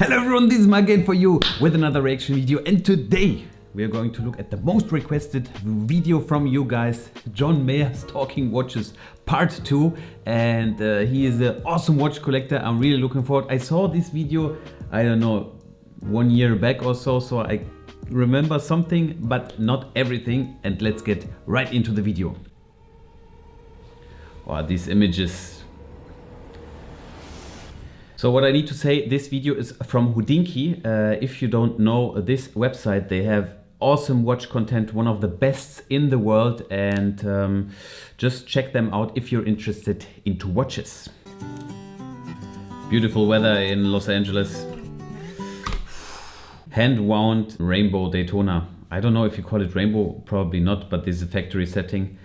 Hello everyone, this is Marc again for you with another reaction video, and today we are going to look at the most requested video from you guys, John Mayer's Talking Watches Part 2, and he is an awesome watch collector. I'm really looking forward. I saw this video, I don't know, 1 year back or so, so I remember something but not everything, and let's get right into the video. Wow, these images. So what I need to say, this video is from Hodinkee. If you don't know this website, they have awesome watch content, one of the best in the world, and just check them out if you're interested into watches. Beautiful weather in Los Angeles. Hand wound rainbow Daytona. I don't know if you call it rainbow, probably not, but this is a factory setting.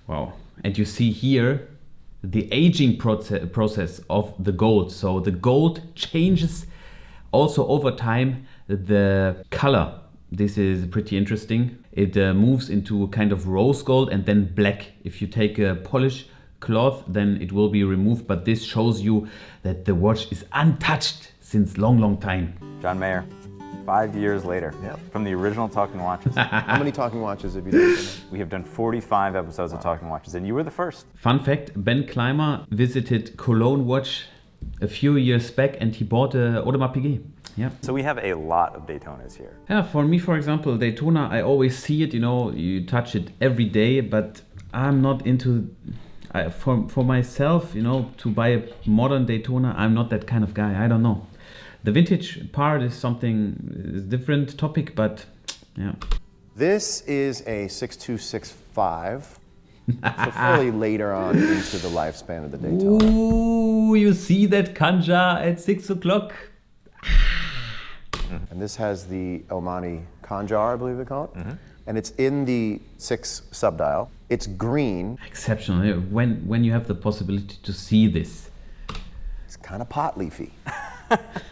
Wow. And you see here the aging process of the gold. So the gold changes also over time the color. This is pretty interesting. It moves into kind of rose gold and then black. If you take a polish cloth, then it will be removed, but this shows you that the watch is untouched since long time. John Mayer, 5 years later, from the original Talking Watches. How many Talking Watches have you done? We have done 45 episodes of Talking Watches, and you were the first. Fun fact, Ben Clymer visited Cologne Watch a few years back and he bought a Audemars Piguet. Yeah. So we have a lot of Daytonas here. Yeah, for me, for example, Daytona, I always see it, you know, you touch it every day, but I'm not into, for myself, you know, to buy a modern Daytona, I'm not that kind of guy, I don't know. The vintage part is something different topic, but yeah. This is a 6265, so fairly later on into the lifespan of the Daytona. Ooh, you see that Kanja at 6 o'clock? And this has the Omani Khanjar, I believe they call it. And it's in the 6 subdial. It's green. Exceptional. When you have the possibility to see this. It's kind of pot leafy.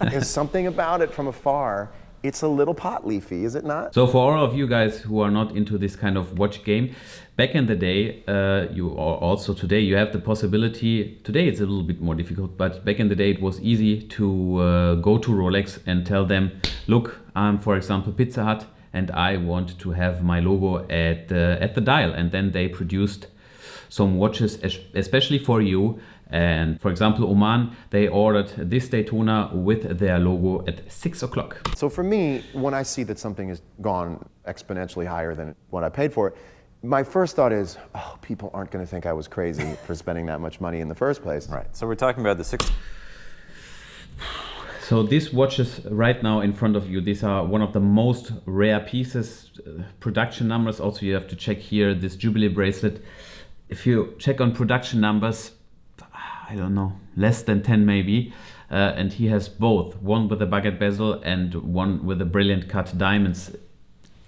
There's something about it from afar. It's a little pot leafy, is it not? So for all of you guys who are not into this kind of watch game, back in the day, or also today, you have the possibility, today it's a little bit more difficult, but back in the day it was easy to go to Rolex and tell them, look, I'm for example Pizza Hut and I want to have my logo at the dial, and then they produced some watches especially for you. And for example, Oman, they ordered this Daytona with their logo at 6 o'clock. So for me, when I see that something has gone exponentially higher than what I paid for it, my first thought is, oh, people aren't going to think I was crazy for spending that much money in the first place. Right, so we're talking about the 6. So these watches right now in front of you, these are one of the most rare pieces, production numbers. Also, you have to check here this Jubilee bracelet. If you check on production numbers, I don't know, less than 10 maybe, and he has both, one with a baguette bezel and one with a brilliant cut diamonds.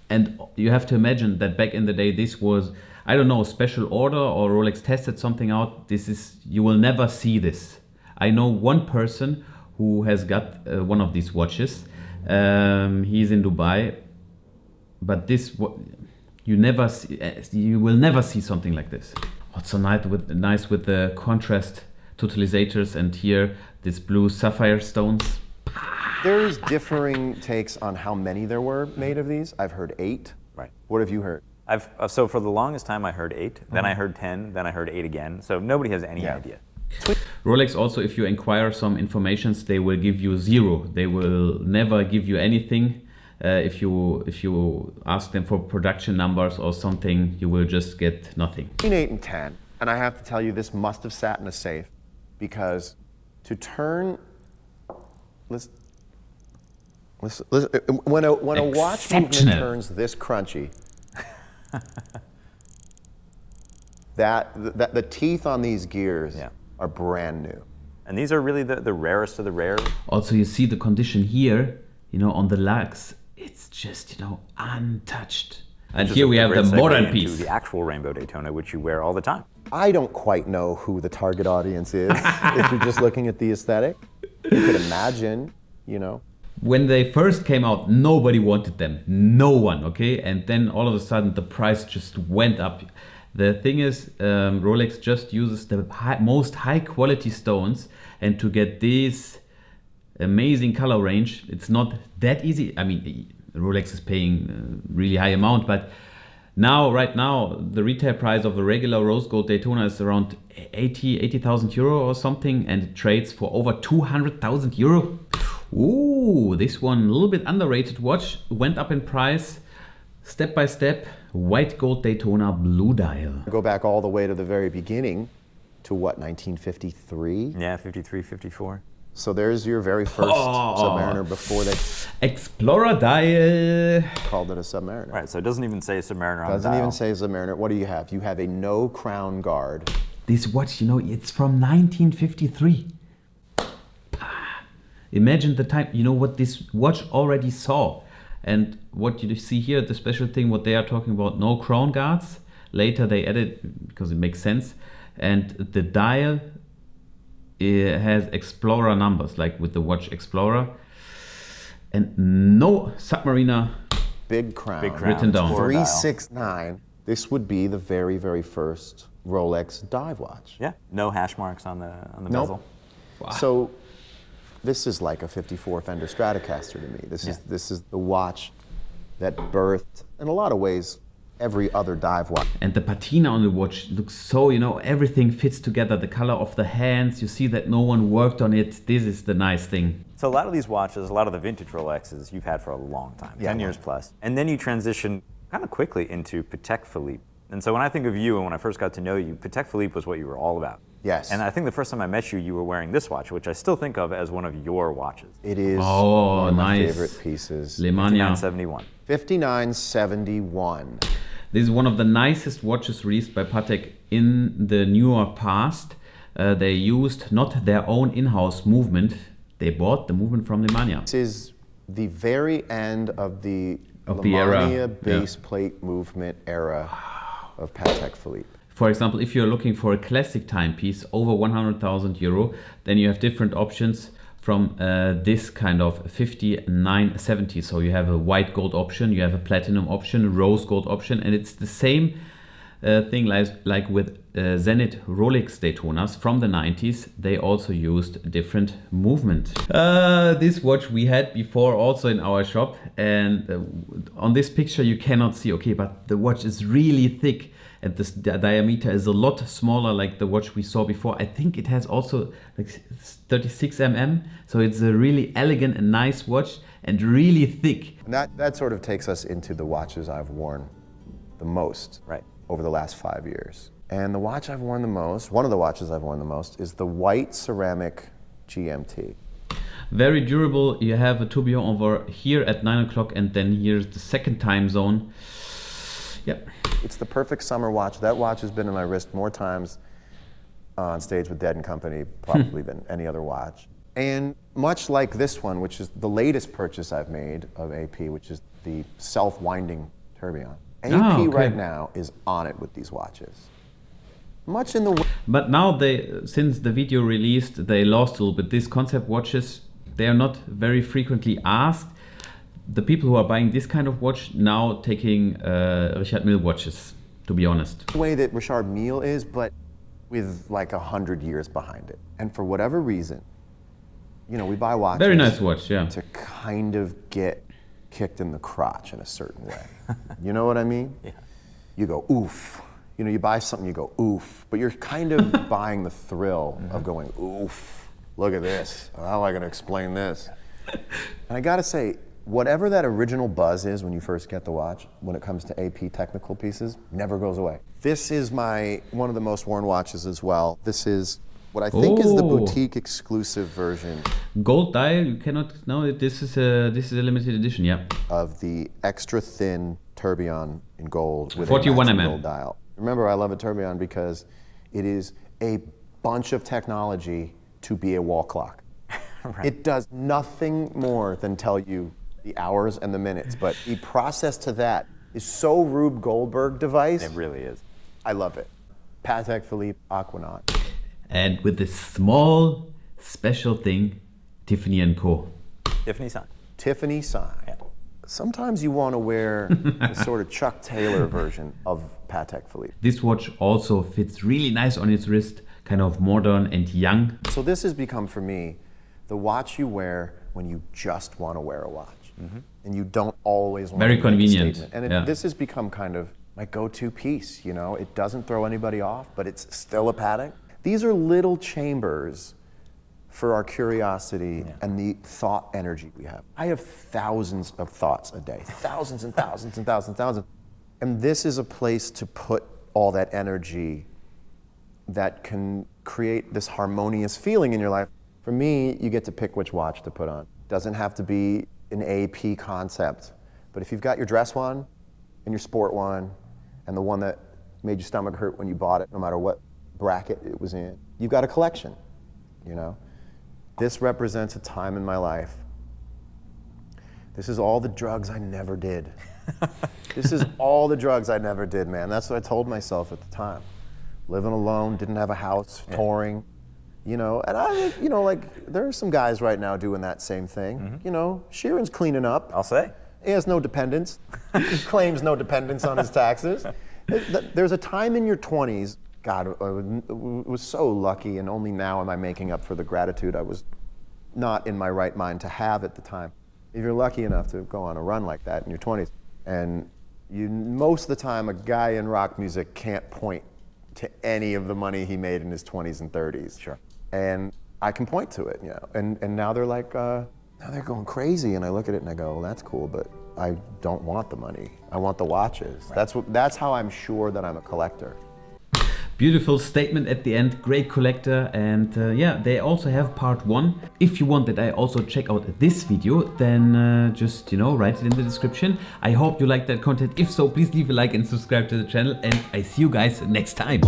And you have to imagine that back in the day this was, I don't know, special order or Rolex tested something out. This is, you will never see this. I know one person who has got one of these watches. He's in Dubai, but this, you will never see something like this. What's so nice with the contrast totalizators, and here this blue sapphire stones. There's differing takes on how many there were made of these. I've heard 8. Right. What have you heard? So for the longest time I heard 8, then I heard 10, then I heard 8 again. So nobody has any idea. Rolex also, if you inquire some informations, they will give you 0. They will never give you anything. If you ask them for production numbers or something, you will just get nothing. Between 8 and 10, and I have to tell you, this must have sat in a safe, because to turn, listen, when a watch movement turns this crunchy, the teeth on these gears are brand new. And these are really the rarest of the rare. Also, you see the condition here, you know, on the lugs. It's just, you know, untouched. And here we have the modern piece. The actual rainbow Daytona, which you wear all the time. I don't quite know who the target audience is if you're just looking at the aesthetic. You could imagine, you know. When they first came out, nobody wanted them. No one, okay? And then all of a sudden the price just went up. The thing is, Rolex just uses the most high quality stones, and to get these amazing color range. It's not that easy. I mean, Rolex is paying a really high amount, but right now, the retail price of a regular rose gold Daytona is around 80,000 euro or something, and it trades for over 200,000 euro. Ooh, this one, a little bit underrated watch, went up in price step by step. White gold Daytona blue dial. Go back all the way to the very beginning to what, 1953? Yeah, 53, 54. So there's your very first Submariner before they Explorer dial. called it a Submariner. Right, so it doesn't even say Submariner on the Doesn't dial. even say Submariner. What do you have? You have a no crown guard. This watch, it's from 1953. Imagine the time, what this watch already saw. And what you see here, the special thing, what they are talking about, no crown guards. Later they added, because it makes sense. And the dial, it has Explorer numbers, like with the watch Explorer. And no Submariner. Big crown. Written down. Explorer dial. 369. This would be the very, very first Rolex dive watch. Yeah, no hash marks on the Nope. bezel. Wow. So this is like a 54 Fender Stratocaster to me. This is the watch that birthed, in a lot of ways, every other dive watch. And the patina on the watch looks so, everything fits together. The color of the hands, you see that no one worked on it. This is the nice thing. So a lot of these watches, a lot of the vintage Rolexes you've had for a long time, Yeah, 10 years plus. And then you transition kind of quickly into Patek Philippe. And so when I think of you and when I first got to know you, Patek Philippe was what you were all about. Yes. And I think the first time I met you, you were wearing this watch, which I still think of as one of your watches. It is Oh, one of my nice. favorite pieces. Lemania. 1971. 5971. This is one of the nicest watches released by Patek in the newer past. They used not their own in-house movement. They bought the movement from Lemania. This is the very end of the era, Lemania base plate movement era of Patek Philippe. For example, if you're looking for a classic timepiece over 100,000 euro, then you have different options from this kind of 5970. So you have a white gold option, you have a platinum option, rose gold option, and it's the same thing like with Zenith Rolex Daytonas from the 90s. They also used different movement. This watch we had before also in our shop, and on this picture you cannot see, okay, but the watch is really thick. And the diameter is a lot smaller like the watch we saw before. I think it has also like 36 mm. So it's a really elegant and nice watch and really thick. And that sort of takes us into the watches I've worn the most over the last 5 years. And the watch I've worn the most, one of the watches I've worn the most, is the white Ceramic Gmt. Very durable. You have a tourbillon over here at 9 o'clock, and then here's the second time zone. Yep. It's the perfect summer watch. That watch has been in my wrist more times on stage with Dead & Company probably than any other watch. And much like this one, which is the latest purchase I've made of AP, which is the self-winding tourbillon. AP right now is on it with these watches. Much in the way. But now since the video released, they lost a little bit. These concept watches, they are not very frequently asked. The people who are buying this kind of watch now taking Richard Mille watches, to be honest. The way that Richard Mille is, but with like 100 years behind it. And for whatever reason, we buy watches. Very nice watch, yeah. To kind of get kicked in the crotch in a certain way. You know what I mean? Yeah. You go, oof. You buy something, you go, oof. But you're kind of buying the thrill of going, oof. Look at this. How am I going to explain this? And I got to say, whatever that original buzz is when you first get the watch, when it comes to AP technical pieces, never goes away. This is one of the most worn watches as well. This is what I think is the boutique exclusive version. Gold dial, you cannot, no, this is a limited edition, yeah. Of the extra thin tourbillon in gold with 41 a mm gold dial. Remember, I love a tourbillon because it is a bunch of technology to be a wall clock. Right. It does nothing more than tell you the hours and the minutes, but the process to that is so Rube Goldberg device. It really is. I love it. Patek Philippe Aquanaut. And with this small special thing, Tiffany & Co. Tiffany sign. Tiffany sign. Yeah. Sometimes you want to wear the sort of Chuck Taylor version of Patek Philippe. This watch also fits really nice on its wrist, kind of modern and young. So this has become for me the watch you wear when you just want to wear a watch. And you don't always want Very to make a convenient. statement. And this has become kind of my go-to piece, you know? It doesn't throw anybody off, but it's still a Patek. These are little chambers for our curiosity and the thought energy we have. I have thousands of thoughts a day, thousands and thousands and thousands and thousands. And this is a place to put all that energy that can create this harmonious feeling in your life. For me, you get to pick which watch to put on. Doesn't have to be an AP concept, but if you've got your dress one and your sport one and the one that made your stomach hurt when you bought it, no matter what bracket it was in, you've got a collection, you know? This represents a time in my life. This is all the drugs I never did. This is all the drugs I never did, man. That's what I told myself at the time. Living alone, didn't have a house, touring, you know, and I, you know, like, there are some guys right now doing that same thing. You know, Sheeran's cleaning up. I'll say. He has no dependents. He claims no dependents on his taxes. There's a time in your 20s, God, I was so lucky, and only now am I making up for the gratitude I was not in my right mind to have at the time. If you're lucky enough to go on a run like that in your 20s, and most of the time a guy in rock music can't point to any of the money he made in his 20s and 30s. Sure. And I can point to it, you know. And now they're like, now they're going crazy, and I look at it and I go, well, that's cool, but I don't want the money. I want the watches. Right. That's how I'm sure that I'm a collector. Beautiful statement at the end, great collector, and yeah, they also have part 1. If you want that I also check out this video, then just, you know, write it in the description. I hope you like that content. If so, please leave a like and subscribe to the channel, and I see you guys next time.